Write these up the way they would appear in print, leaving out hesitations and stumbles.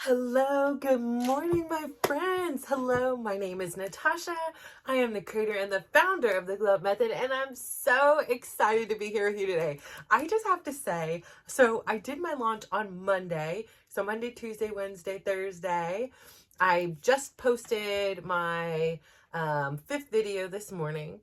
Hello, good morning, my friends. Hello, my name is Natasha. I am the creator and the founder of the Glow Up Method, and I'm so excited to be here with you today. I just have to say, so I did my launch on Monday. So Monday, Tuesday, Wednesday, Thursday. I just posted my fifth video this morning.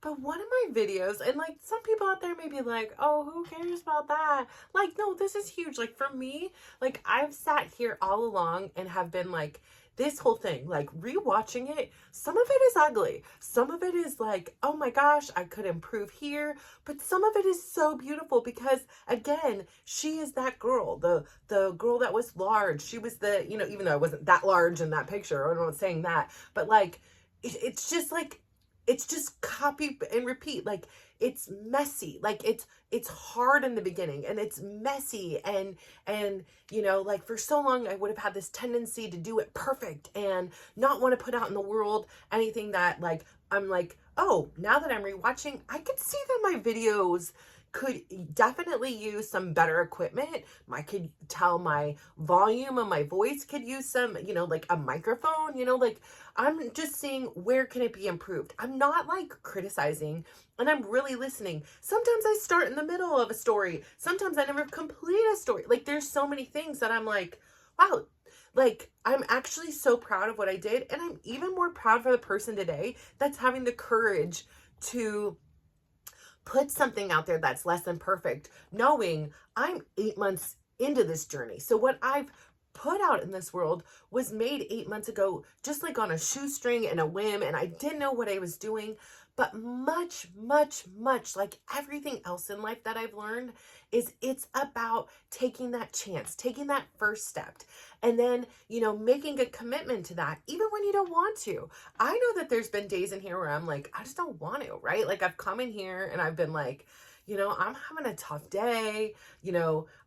But one of my videos, and like some people out there may be like, oh, who cares about that? Like, no, this is huge. Like, for me, like, I've sat here all along and have been like, this whole thing, like, rewatching it, some of it is ugly. Some of it is like, oh my gosh, I could improve here. But some of it is so beautiful because, again, she is that girl, the girl that was large. She was the, even though I wasn't that large in that picture, I'm not saying that, but like, it's just like, it's just copy and repeat. Like, it's messy, like it's hard in the beginning, and it's messy, and like, for so long I would have had this tendency to do it perfect and not want to put out in the world anything that, like, I'm like, oh, now that I'm rewatching, I could see that my videos could definitely use some better equipment. I could tell my volume of my voice could use some, like a microphone, like, I'm just seeing where can it be improved. I'm not like criticizing, and I'm really listening. Sometimes I start in the middle of a story. Sometimes I never complete a story. Like, there's so many things that I'm like, wow, like, I'm actually so proud of what I did. And I'm even more proud for the person today that's having the courage to put something out there that's less than perfect, knowing I'm 8 months into this journey. So what I've put out in this world was made 8 months ago, just like on a shoestring and a whim, and I didn't know what I was doing. But much, much, much like everything else in life that I've learned, is it's about taking that chance, taking that first step, and then, making a commitment to that, even when you don't want to. I know that there's been days in here where I'm like, I just don't want to, right? Like, I've come in here and I've been like, I'm having a tough day,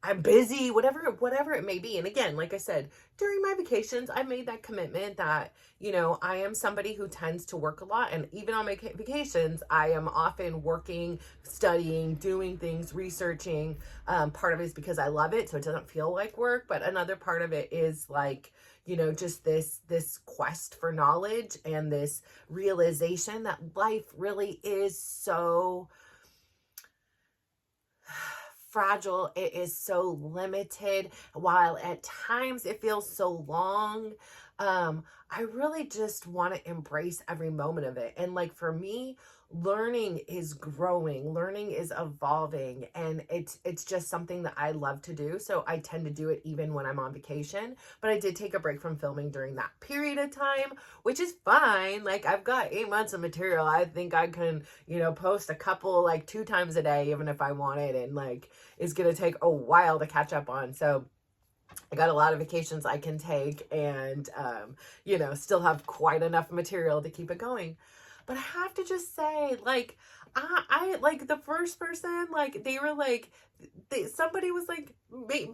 I'm busy, whatever it may be. And again, like I said, during my vacations, I made that commitment that, I am somebody who tends to work a lot. And even on my vacations, I am often working, studying, doing things, researching. Part of it is because I love it, so it doesn't feel like work. But another part of it is like, just this quest for knowledge and this realization that life really is so fragile. It is so limited. While at times it feels so long, I really just want to embrace every moment of it. And like, for me, learning is growing, learning is evolving, and it's just something that I love to do. So I tend to do it even when I'm on vacation. But I did take a break from filming during that period of time, which is fine. Like, I've got 8 months of material. I think I can, post a couple, like 2 times a day, even if I wanted, and like, it's gonna take a while to catch up on. So I got a lot of vacations I can take, and still have quite enough material to keep it going. But I have to just say, like, I like the first person, like, they were like, somebody was like,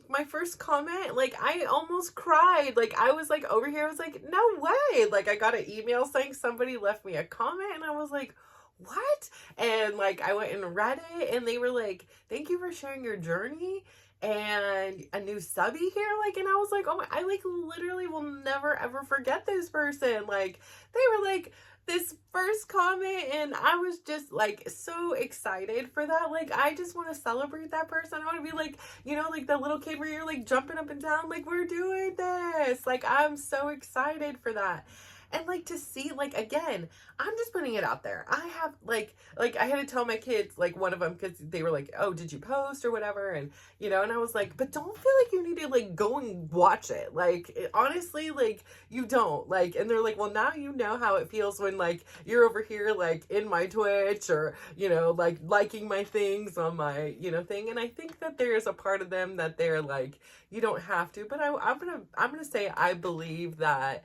my first comment, like, I almost cried. Like, I was like, over here, I was like, no way. Like, I got an email saying somebody left me a comment, and I was like, what? And like, I went and read it, and they were like, thank you for sharing your journey, and a new subby here. Like, and I was like, oh my, I like literally will never ever forget this person. Like, they were like, this first comment, and I was just like so excited for that. Like, I just want to celebrate that person. I want to be like, like the little kid where you're like jumping up and down, like, we're doing this. Like, I'm so excited for that. And like, to see, like, again, I'm just putting it out there. I have like I had to tell my kids, like, one of them, because they were like, oh, did you post or whatever? And and I was like, but don't feel like you need to like go and watch it. Like, honestly, like, you don't. Like, and they're like, well, now you know how it feels when like you're over here like in my Twitch, or like liking my things on my thing. And I think that there's a part of them that they're like, you don't have to. But I'm gonna say, I believe that,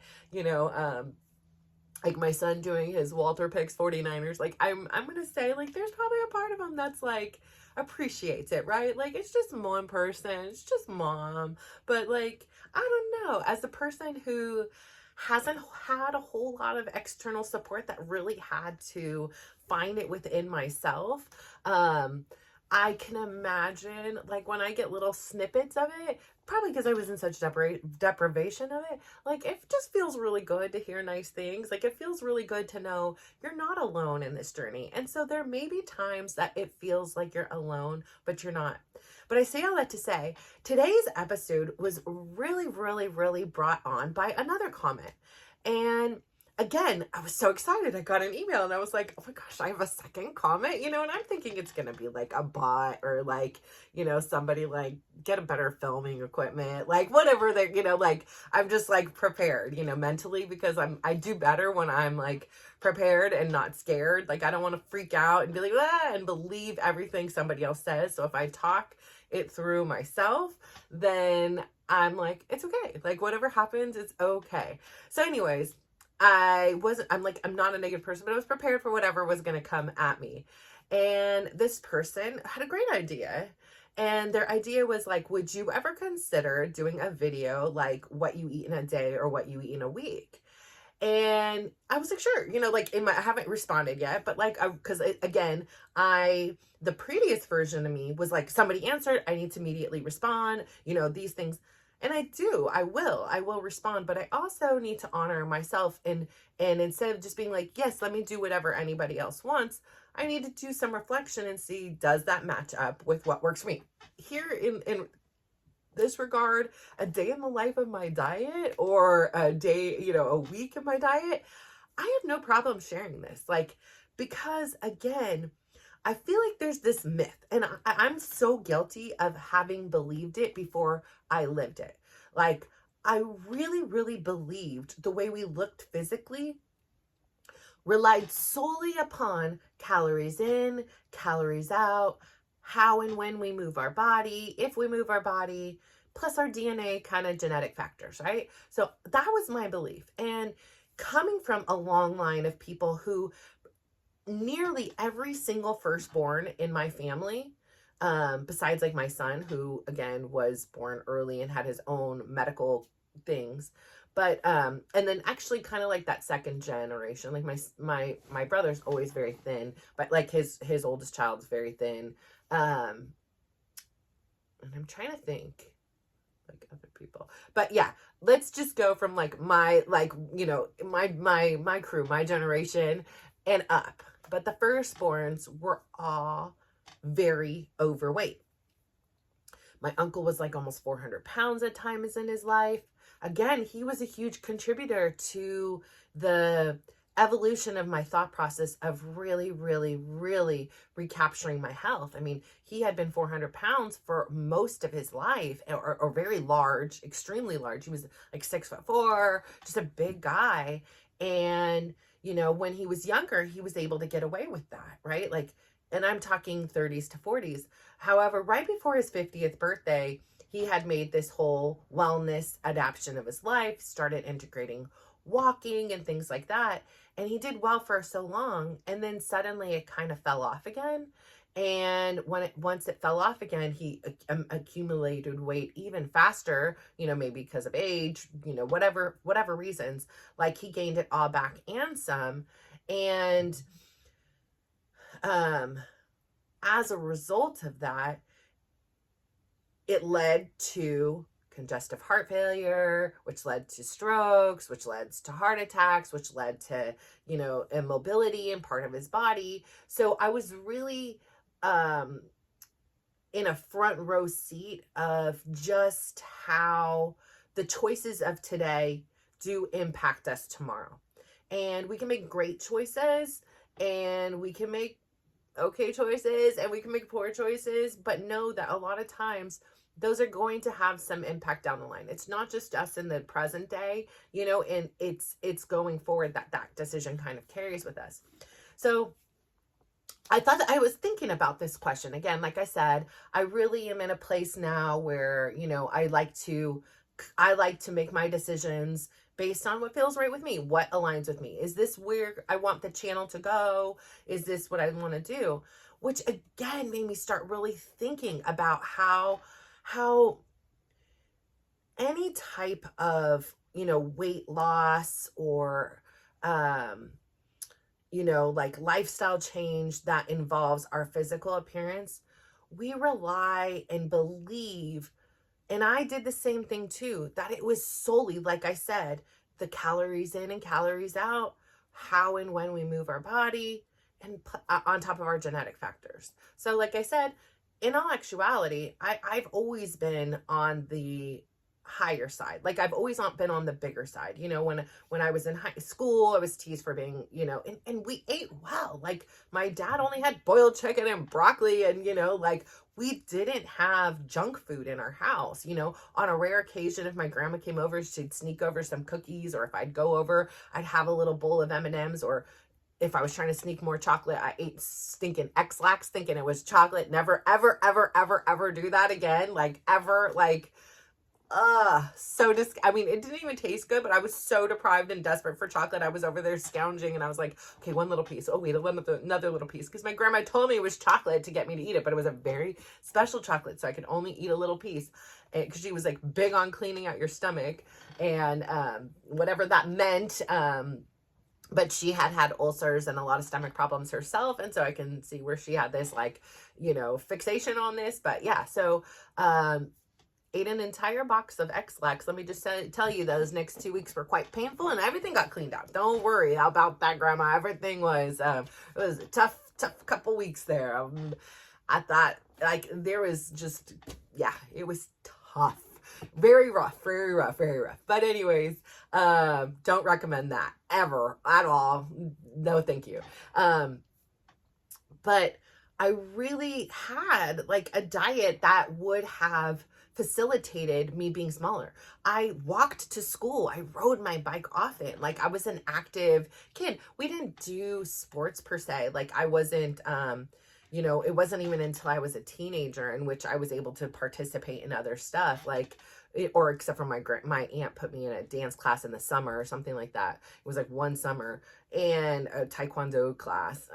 like, my son doing his Walter picks 49ers, like, I'm gonna say, like, there's probably a part of him that's like appreciates it, right? Like, it's just one person, it's just mom. But like, I don't know, as a person who hasn't had a whole lot of external support, that really had to find it within myself, I can imagine, like, when I get little snippets of it, probably because I was in such deprivation of it, like it just feels really good to hear nice things. Like it feels really good to know you're not alone in this journey. And so there may be times that it feels like you're alone, but you're not. But I say all that to say, today's episode was really, really, really brought on by another comment. And again, I was so excited. I got an email and I was like, oh my gosh, I have a second comment, and I'm thinking it's going to be like a bot or like, somebody like get a better filming equipment, like whatever that, like I'm just like prepared, mentally, because I do better when I'm like prepared and not scared. Like I don't want to freak out and be like, ah, and believe everything somebody else says. So if I talk it through myself, then I'm like, it's okay. Like whatever happens, it's okay. So anyways, I'm not a negative person, but I was prepared for whatever was going to come at me. And this person had a great idea. And their idea was like, would you ever consider doing a video like what you eat in a day or what you eat in a week? And I was like, sure, like I haven't responded yet, but like, because again, the previous version of me was like, somebody answered, I need to immediately respond, these things. And I will respond, but I also need to honor myself. And instead of just being like, yes, let me do whatever anybody else wants, I need to do some reflection and see, does that match up with what works for me? Here in this regard, a day in the life of my diet or a day, a week of my diet, I have no problem sharing this. Like, because again, I feel like there's this myth, and I'm so guilty of having believed it before I lived it. Like, I really, really believed the way we looked physically relied solely upon calories in, calories out, how and when we move our body, if we move our body, plus our DNA kind of genetic factors, right? So that was my belief. And coming from a long line of people who nearly every single firstborn in my family, besides like my son, who again was born early and had his own medical things, but and then actually kind of like that second generation, like my brother's always very thin, but like his oldest child's very thin, and I'm trying to think like other people, but yeah, let's just go from like my crew, my generation and up. But the firstborns were all very overweight. My uncle was like almost 400 pounds at times in his life. Again, he was a huge contributor to the evolution of my thought process of really, really, really recapturing my health. I mean, he had been 400 pounds for most of his life, or very large, extremely large. He was like 6'4", just a big guy. And when he was younger, he was able to get away with that, right? Like, and I'm talking 30s to 40s. However, right before his 50th birthday, he had made this whole wellness adaptation of his life, started integrating walking and things like that. And he did well for so long. And then suddenly it kind of fell off again. And once it fell off again, he accumulated weight even faster, maybe because of age, whatever reasons, like he gained it all back and some. And as a result of that, it led to congestive heart failure, which led to strokes, which led to heart attacks, which led to, immobility in part of his body. So I was really in a front row seat of just how the choices of today do impact us tomorrow. And we can make great choices, and we can make okay choices, and we can make poor choices, but know that a lot of times those are going to have some impact down the line. It's not just us in the present day, and it's going forward that decision kind of carries with us. So I thought that I was thinking about this question again. Like I said, I really am in a place now where, I like to make my decisions based on what feels right with me, what aligns with me. Is this where I want the channel to go? Is this what I want to do? Which again made me start really thinking about how any type of, weight loss or, like lifestyle change that involves our physical appearance, we rely and believe And I did the same thing too, that it was solely, like I said, the calories in and calories out, how and when we move our body, and on top of our genetic factors. So, like I said, in all actuality, I've always been on the higher side. Like I've always been on the bigger side. You know, when I was in high school, I was teased for being, you know, and we ate well. Like my dad only had boiled chicken and broccoli, and you know, like we didn't have junk food in our house. You know, on a rare occasion, if my grandma came over, she'd sneak over some cookies, or if I'd go over, I'd have a little bowl of M&Ms, or if I was trying to sneak more chocolate, I ate stinking X-Lax thinking it was chocolate. Never, ever, ever, ever, ever do that again. Like ever, like, I mean, it didn't even taste good, but I was so deprived and desperate for chocolate. I was over there scounging, and I was like, okay, one little piece. Oh, wait, another little piece. Because my grandma told me it was chocolate to get me to eat it, but it was a very special chocolate, so I could only eat a little piece. Because she was like big on cleaning out your stomach and whatever that meant. But she had ulcers and a lot of stomach problems herself. And so I can see where she had this, like, you know, fixation on this. But yeah, so ate an entire box of X-Lax. Let me just tell you, those next 2 weeks were quite painful, and everything got cleaned out. Don't worry about that, Grandma. Everything was, it was a tough couple weeks there. I thought, like, there was just, yeah, it was tough. Very rough, very rough, very rough. But anyways, don't recommend that ever at all. No, thank you. But I really had like a diet that would have facilitated me being smaller. I walked to school. I rode my bike often. Like I was an active kid. We didn't do sports per se. Like I wasn't, you know, it wasn't even until I was a teenager in which I was able to participate in other stuff, like, or except for my aunt put me in a dance class in the summer or something like that. It was like one summer, and a taekwondo class.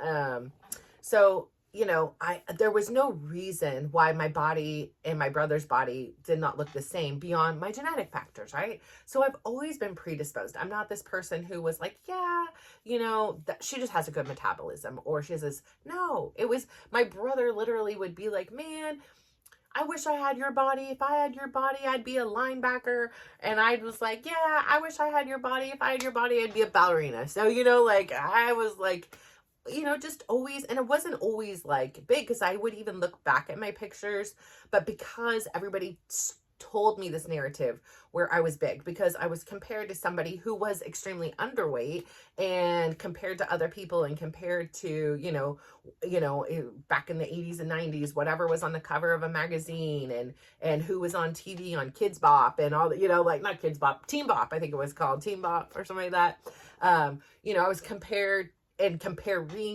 So, you know, there was no reason why my body and my brother's body did not look the same beyond my genetic factors, right? So I've always been predisposed. I'm not this person who was like, yeah, you know, that she just has a good metabolism, or she has this. No, it was my brother literally would be like, man, I wish I had your body. If I had your body, I'd be a linebacker. And I was like, yeah, I wish I had your body. If I had your body, I'd be a ballerina. So, you know, like I was like, you know, just always, and it wasn't always like big, because I would even look back at my pictures, but because everybody told me this narrative where I was big, because I was compared to somebody who was extremely underweight, and compared to other people, and compared to, you know, back in the 80s and 90s, whatever was on the cover of a magazine, and who was on TV on Kids Bop and all that, you know, like not Kids Bop, Teen Bop, I think it was called Teen Bop or something like that. You know, I was comparing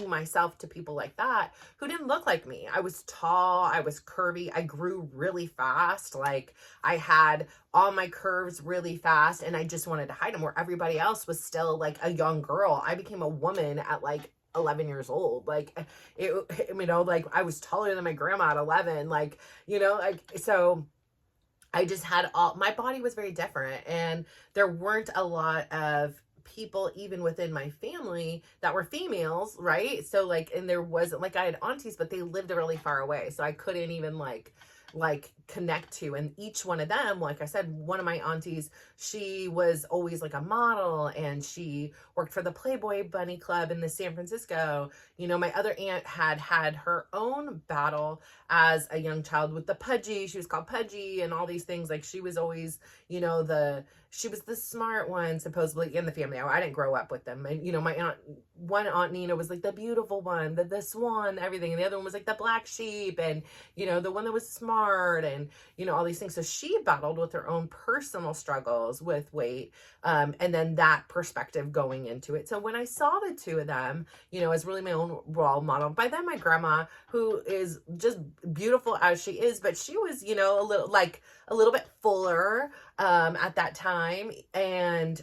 myself to people like that who didn't look like me. I was tall, I was curvy, I grew really fast. Like I had all my curves really fast, and I just wanted to hide them, where everybody else was still like a young girl. I became a woman at like 11 years old. Like you know, like I was taller than my grandma at 11, like, you know, like, so I just had my body was very different, and there weren't a lot of people even within my family that were females, right? So like, and there wasn't, like, I had aunties, but they lived really far away, so I couldn't even like connect to. And each one of them, like I said, one of my aunties, she was always like a model, and she worked for the Playboy Bunny Club in the San Francisco. You know, my other aunt had her own battle as a young child with the Pudgy. She was called Pudgy and all these things. Like she was always, you know, she was the smart one supposedly in the family. I didn't grow up with them. And, you know, one aunt Nina was like the beautiful one, the swan, everything. And the other one was like the black sheep, and, you know, the one that was smart, and, you know, all these things. So she battled with her own personal struggles with weight. And then that perspective going into it. So when I saw the two of them, you know, as really my own role model, by then my grandma, who is just beautiful as she is, but she was, you know, a little bit fuller at that time. And,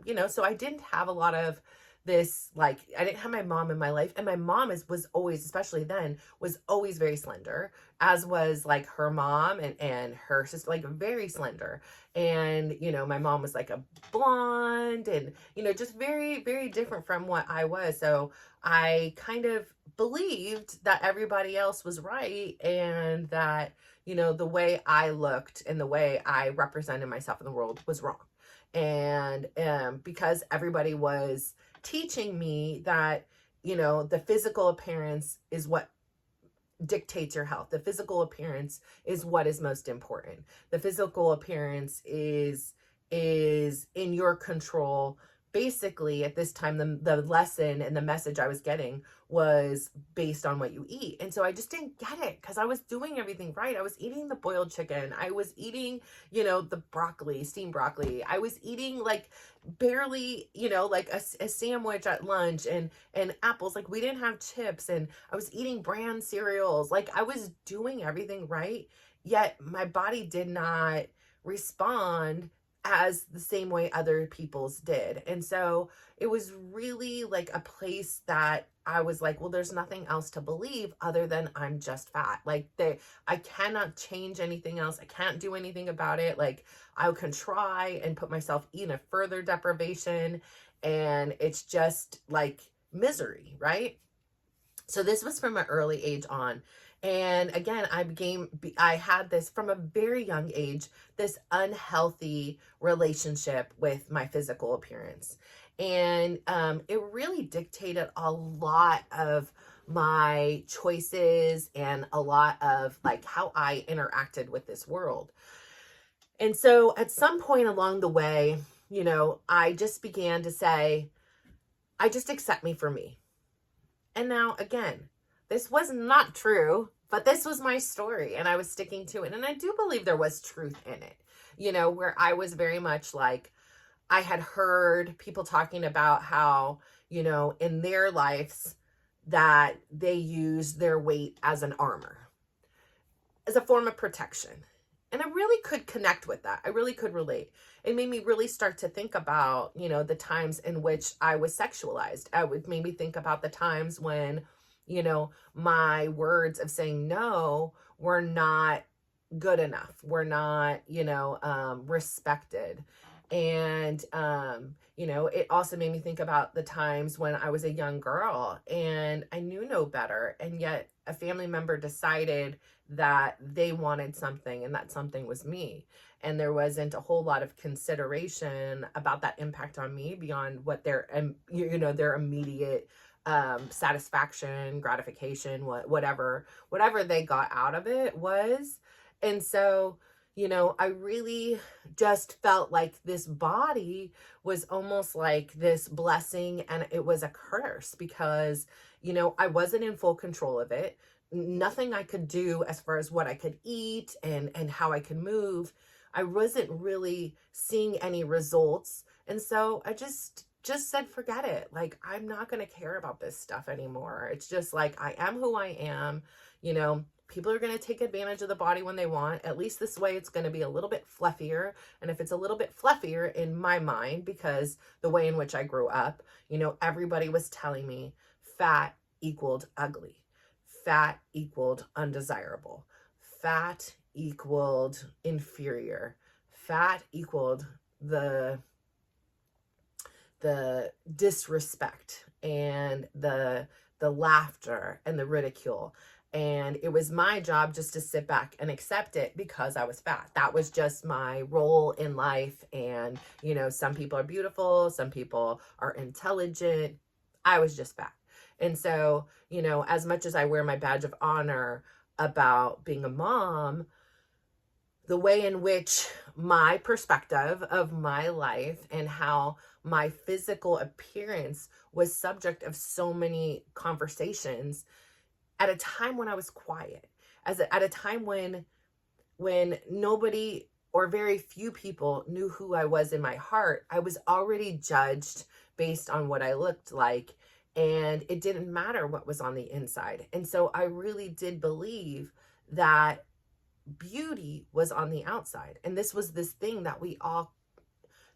you know, so I didn't have a lot of this, like, I didn't have my mom in my life. And my mom was always, especially then, was always very slender, as was like her mom and her sister, like very slender. And, you know, my mom was like a blonde, and, you know, just very, very different from what I was. So I kind of believed that everybody else was right, and that, the way I looked and the way I represented myself in the world was wrong. And because everybody was teaching me that, the physical appearance is what dictates your health. The physical appearance is what is most important. The physical appearance is in your control. Basically, at this time, the lesson and the message I was getting was based on what you eat. And so I just didn't get it because I was doing everything right. I was eating the boiled chicken. I was eating, the broccoli, steamed broccoli. I was eating like barely, like a sandwich at lunch and apples. Like we didn't have chips, and I was eating bran cereals. Like I was doing everything right, yet my body did not respond as the same way other people's did. And so it was really like a place that I was like, well, there's nothing else to believe other than I'm just fat. Like I cannot change anything else. I can't do anything about it. Like I can try and put myself in a further deprivation, and it's just like misery, right? So this was from an early age on. And again, I had this from a very young age, this unhealthy relationship with my physical appearance. And it really dictated a lot of my choices and a lot of like how I interacted with this world. And so at some point along the way, I just began to say, I just accept me for me. And now, again, this was not true, but this was my story and I was sticking to it. And I do believe there was truth in it, where I was very much like, I had heard people talking about how, in their lives that they use their weight as an armor, as a form of protection. And I really could connect with that. I really could relate. It made me really start to think about, the times in which I was sexualized. It made me think about the times when, my words of saying no were not good enough. Were not, respected. And, it also made me think about the times when I was a young girl and I knew no better. And yet a family member decided that they wanted something and that something was me. And there wasn't a whole lot of consideration about that impact on me beyond what their immediate satisfaction, gratification, whatever they got out of it was. And so, I really just felt like this body was almost like this blessing and it was a curse because, I wasn't in full control of it. Nothing I could do as far as what I could eat and how I could move. I wasn't really seeing any results. And so I just said, forget it. Like, I'm not going to care about this stuff anymore. It's just like, I am who I am. People are going to take advantage of the body when they want. At least this way, it's going to be a little bit fluffier. And if it's a little bit fluffier in my mind, because the way in which I grew up, everybody was telling me fat equaled ugly. Fat equaled undesirable. Fat equaled inferior. Fat equaled the disrespect and the laughter and the ridicule. And it was my job just to sit back and accept it because I was fat. That was just my role in life. And, some people are beautiful. Some people are intelligent. I was just fat. And so, as much as I wear my badge of honor about being a mom, the way in which my perspective of my life and how my physical appearance was subject of so many conversations at a time when I was quiet, at a time when nobody or very few people knew who I was in my heart. I was already judged based on what I looked like, and it didn't matter what was on the inside. And so I really did believe that beauty was on the outside. And this was this thing that we all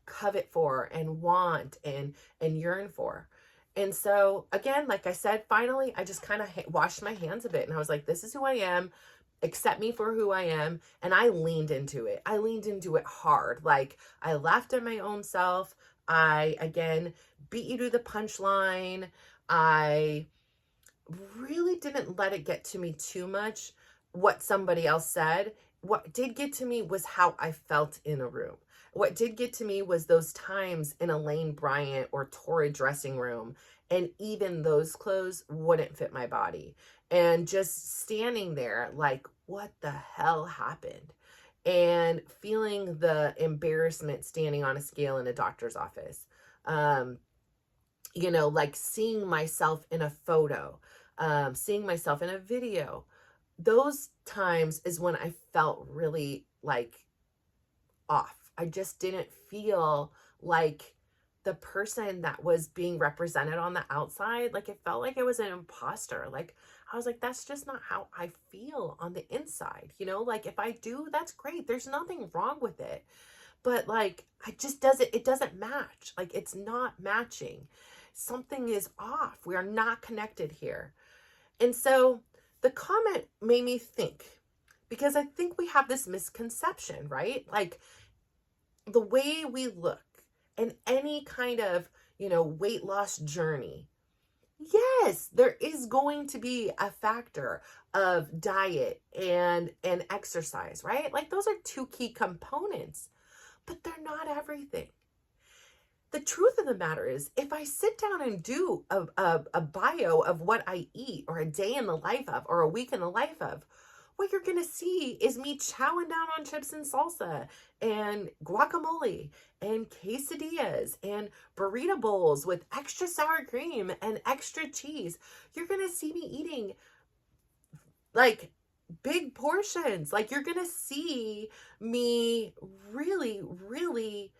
covet for and want and yearn for. And so again, like I said, finally, I just kind of washed my hands of it. And I was like, this is who I am. Accept me for who I am. And I leaned into it. I leaned into it hard. Like I laughed at my own self. I, again, beat you to the punchline. I really didn't let it get to me too much what somebody else said. what did get to me was how I felt in a room. What did get to me was those times in a Lane Bryant or Torrid dressing room, and even those clothes wouldn't fit my body. And just standing there like, what the hell happened? And feeling the embarrassment standing on a scale in a doctor's office. Like seeing myself in a photo, seeing myself in a video. Those times is when I felt really like off. I just didn't feel like the person that was being represented on the outside. Like it felt like it was an imposter. Like I was like, that's just not how I feel on the inside. Like if I do, that's great. There's nothing wrong with it. But like, it doesn't match. Like it's not matching. Something is off. We are not connected here. And so the comment made me think, because I think we have this misconception, right? Like the way we look in any kind of, weight loss journey. Yes, there is going to be a factor of diet and exercise, right? Like those are two key components, but they're not everything. The truth of the matter is, if I sit down and do a bio of what I eat, or a day in the life of, or a week in the life of, what you're going to see is me chowing down on chips and salsa and guacamole and quesadillas and burrito bowls with extra sour cream and extra cheese. You're going to see me eating like big portions. Like you're going to see me really, really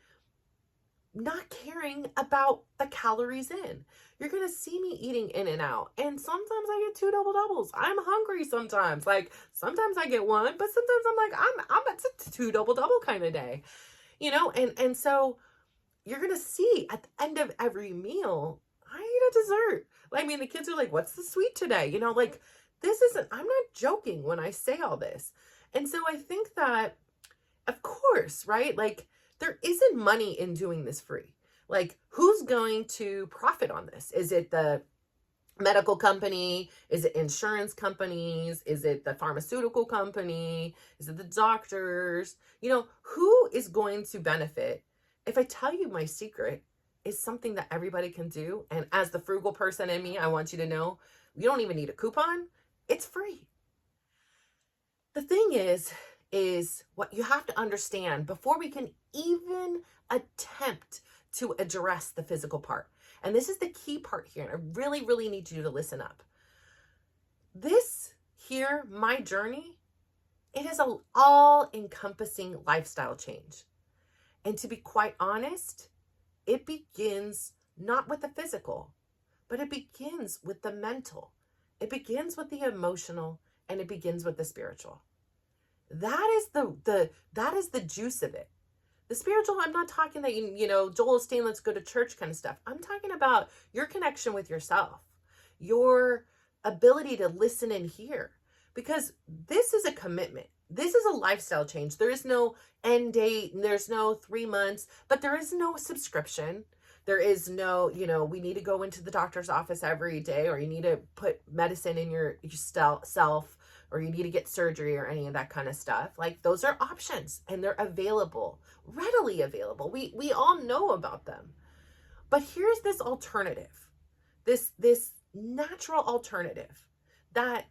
not caring about the calories in. You're going to see me eating In-N-Out. And sometimes I get 2 double doubles. I'm hungry sometimes. Like sometimes I get one, but sometimes I'm like, I'm a 2 double double kind of day, and so you're going to see at the end of every meal, I eat a dessert. I mean, the kids are like, what's the sweet today? Like I'm not joking when I say all this. And so I think that, of course, right? Like, there isn't money in doing this free. Like, who's going to profit on this? Is it the medical company? Is it insurance companies? Is it the pharmaceutical company? Is it the doctors? Who is going to benefit? If I tell you my secret is something that everybody can do, and as the frugal person in me, I want you to know, you don't even need a coupon. It's free. The thing is what you have to understand before we can even attempt to address the physical part. And this is the key part here. And I really, really need you to listen up. This here, my journey, it is an all-encompassing lifestyle change. And to be quite honest, it begins not with the physical, but it begins with the mental. It begins with the emotional, and it begins with the spiritual. That is the juice of it. The spiritual, I'm not talking that, Joel Osteen, let's go to church kind of stuff. I'm talking about your connection with yourself, your ability to listen and hear, because this is a commitment. This is a lifestyle change. There is no end date. There's no 3 months, but there is no subscription. There is no, we need to go into the doctor's office every day, or you need to put medicine in your self, or you need to get surgery or any of that kind of stuff. Like, those are options, and they're available, readily available. We all know about them. But here's this alternative, this natural alternative that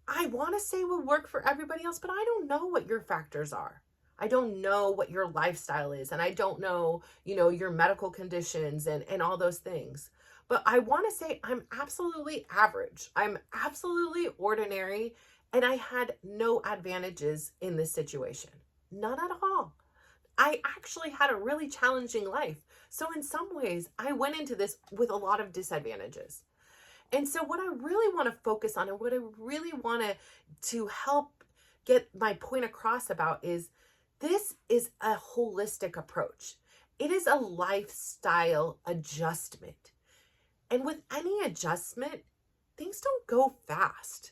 I want to say will work for everybody else, but I don't know what your factors are. I don't know what your lifestyle is, and I don't know, your medical conditions and all those things. But I want to say I'm absolutely average. I'm absolutely ordinary, and I had no advantages in this situation. None at all. I actually had a really challenging life. So in some ways, I went into this with a lot of disadvantages. And so what I really want to focus on, and what I really want to help get my point across about, is this is a holistic approach. It is a lifestyle adjustment. And with any adjustment, things don't go fast.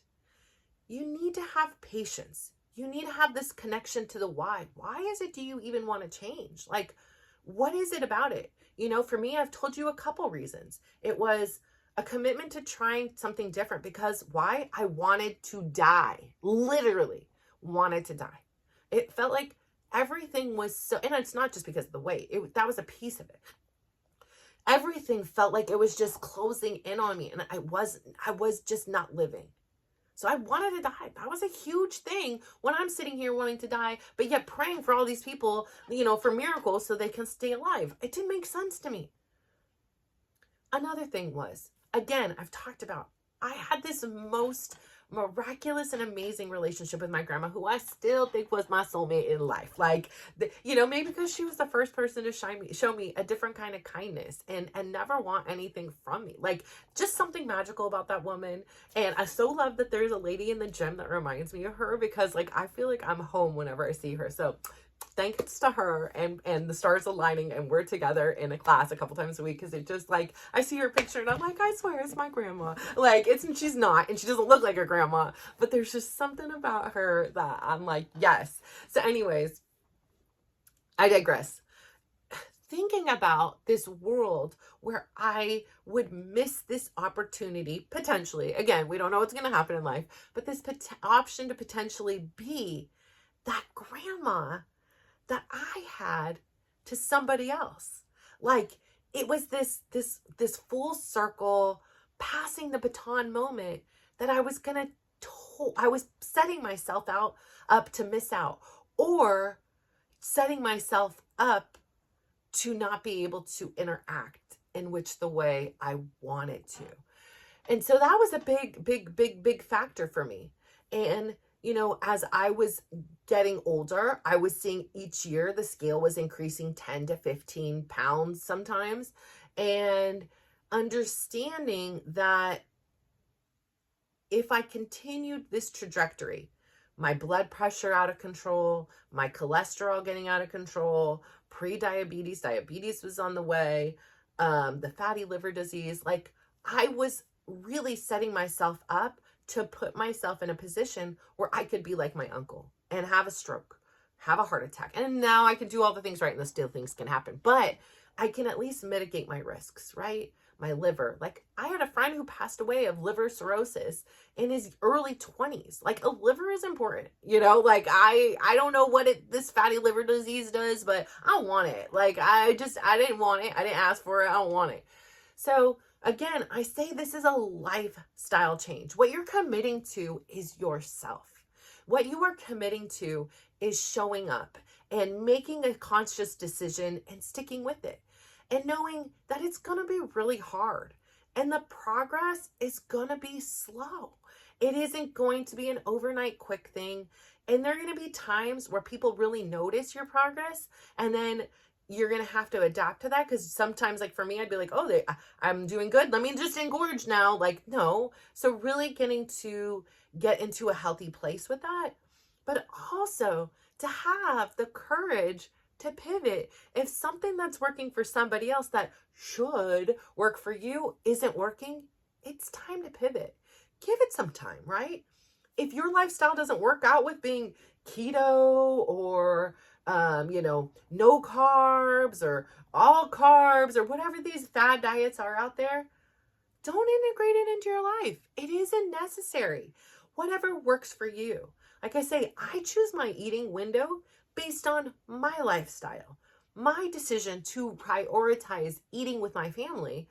You need to have patience. You need to have this connection to the why. Why is it do you even want to change? Like, what is it about it? For me, I've told you a couple reasons. It was a commitment to trying something different, because why? I wanted to die. Literally wanted to die. It felt like everything was so, and it's not just because of the weight. That was a piece of it. Everything felt like it was just closing in on me, and I was just not living. So I wanted to die. That was a huge thing when I'm sitting here wanting to die, but yet praying for all these people, for miracles so they can stay alive. It didn't make sense to me. Another thing was, again, I've talked about, I had this most miraculous and amazing relationship with my grandma, who I still think was my soulmate in life. Like, maybe because she was the first person to show me a different kind of kindness and never want anything from me. Like, just something magical about that woman. And I so love that there's a lady in the gym that reminds me of her, because like, I feel like I'm home whenever I see her. So thanks to her and the stars aligning, and we're together in a class a couple times a week, because it just like, I see her picture and I'm like, I swear it's my grandma. Like, she's not, and she doesn't look like her grandma, but there's just something about her that I'm like, yes. So anyways, I digress. Thinking about this world where I would miss this opportunity, potentially, again, we don't know what's going to happen in life, but this option to potentially be that grandma that I had to somebody else. Like, it was this full circle passing the baton moment that I was I was setting myself up to miss out, or setting myself up to not be able to interact in which the way I wanted to. And so that was a big factor for me. And as I was getting older, I was seeing each year the scale was increasing 10 to 15 pounds sometimes, and understanding that if I continued this trajectory, my blood pressure out of control, my cholesterol getting out of control, pre-diabetes, diabetes was on the way, the fatty liver disease, like, I was really setting myself up to put myself in a position where I could be like my uncle and have a stroke, have a heart attack. And now I can do all the things right, and still things can happen, but I can at least mitigate my risks, right? My liver. Like, I had a friend who passed away of liver cirrhosis in his early 20s. Like, a liver is important, like, I don't know what this fatty liver disease does, but I don't want it. Like, I didn't want it. I didn't ask for it. I don't want it. So again, I say this is a lifestyle change. What you're committing to is yourself. What you are committing to is showing up and making a conscious decision and sticking with it, and knowing that it's going to be really hard, and the progress is going to be slow. It isn't going to be an overnight quick thing. And there are going to be times where people really notice your progress, and then you're going to have to adapt to that. Because sometimes, like for me, I'd be like, oh, I'm doing good, let me just engorge now. Like, no. So really getting to get into a healthy place with that, but also to have the courage to pivot. If something that's working for somebody else that should work for you isn't working, it's time to pivot. Give it some time, right? If your lifestyle doesn't work out with being keto or no carbs or all carbs or whatever these fad diets are out there, don't integrate it into your life. It isn't necessary. Whatever works for you. Like I say, I choose my eating window based on my lifestyle. My decision to prioritize eating with my family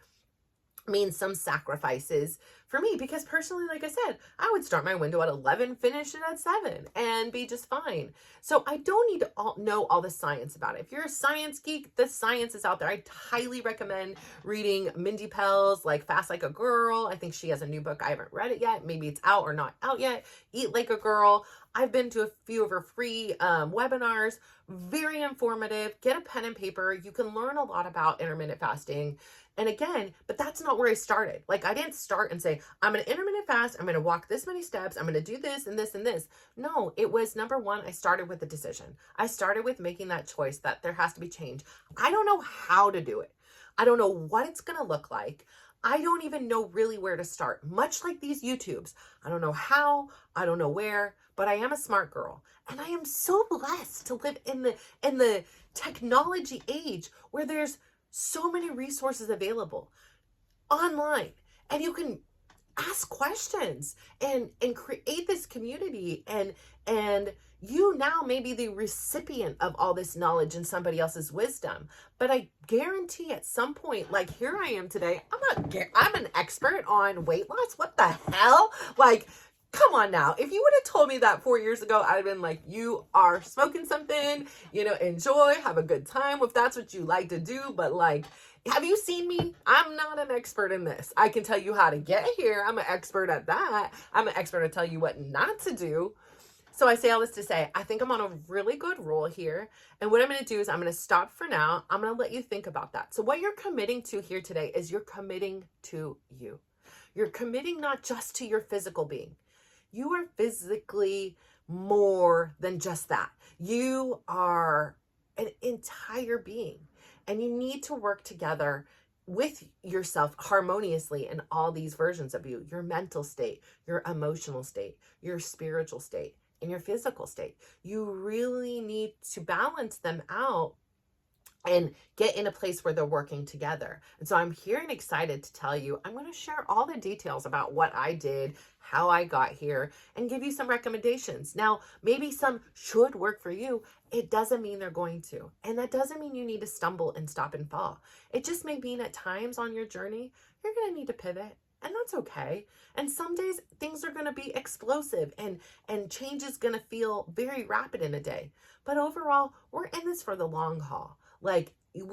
means some sacrifices for me, because personally, like I said, I would start my window at 11, finish it at 7, and be just fine. So I don't need to know all the science about it. If you're a science geek, the science is out there. I highly recommend reading Mindy Pell's like Fast Like a Girl. I think she has a new book. I haven't read it yet. Maybe it's out or not out yet. Eat Like a Girl. I've been to a few of her free webinars. Very informative. Get a pen and paper. You can learn a lot about intermittent fasting. And again, but that's not where I started. Like, I didn't start and say, I'm going to intermittent fast. I'm going to walk this many steps. I'm going to do this and this and this. No, it was number one, I started with the decision. I started with making that choice that there has to be change. I don't know how to do it. I don't know what it's going to look like. I don't even know really where to start, much like these YouTubes. I don't know how, I don't know where, but I am a smart girl. And I am so blessed to live in the technology age where there's so many resources available online, and you can ask questions and create this community and And you now may be the recipient of all this knowledge and somebody else's wisdom. But I guarantee at some point, like here I am today, I'm an expert on weight loss. What the hell? Like, come on now. If you would have told me that 4 years ago, I'd have been like, you are smoking something, enjoy, have a good time if that's what you like to do. But like, have you seen me? I'm not an expert in this. I can tell you how to get here. I'm an expert at that. I'm an expert at tell you what not to do. So I say all this to say, I think I'm on a really good roll here. And what I'm going to do is I'm going to stop for now. I'm going to let you think about that. So what you're committing to here today is you're committing to you. You're committing not just to your physical being. You are physically more than just that. You are an entire being, and you need to work together with yourself harmoniously in all these versions of you, your mental state, your emotional state, your spiritual state, and your physical state. You really need to balance them out and get in a place where they're working together. And so I'm here and excited to tell you, I'm going to share all the details about what I did, how I got here, and give you some recommendations. Now, maybe some should work for you. It doesn't mean they're going to. And that doesn't mean you need to stumble and stop and fall. It just may mean at times on your journey, you're going to need to pivot. And that's okay. And some days things are going to be explosive and change is going to feel very rapid in a day. But overall, we're in this for the long haul. Like,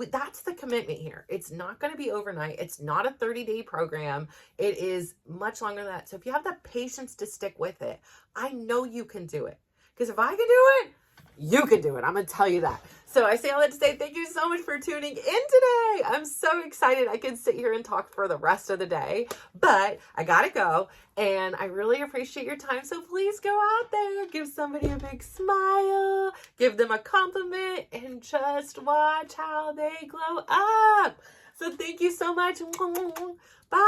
that's the commitment here. It's not going to be overnight. It's not a 30-day program. It is much longer than that. So if you have the patience to stick with it, I know you can do it. Because if I can do it, you can do it. I'm going to tell you that. So I say all that to say thank you so much for tuning in today. I'm so excited. I can sit here and talk for the rest of the day, but I got to go. And I really appreciate your time. So please go out there, give somebody a big smile, give them a compliment, and just watch how they glow up. So thank you so much. Bye.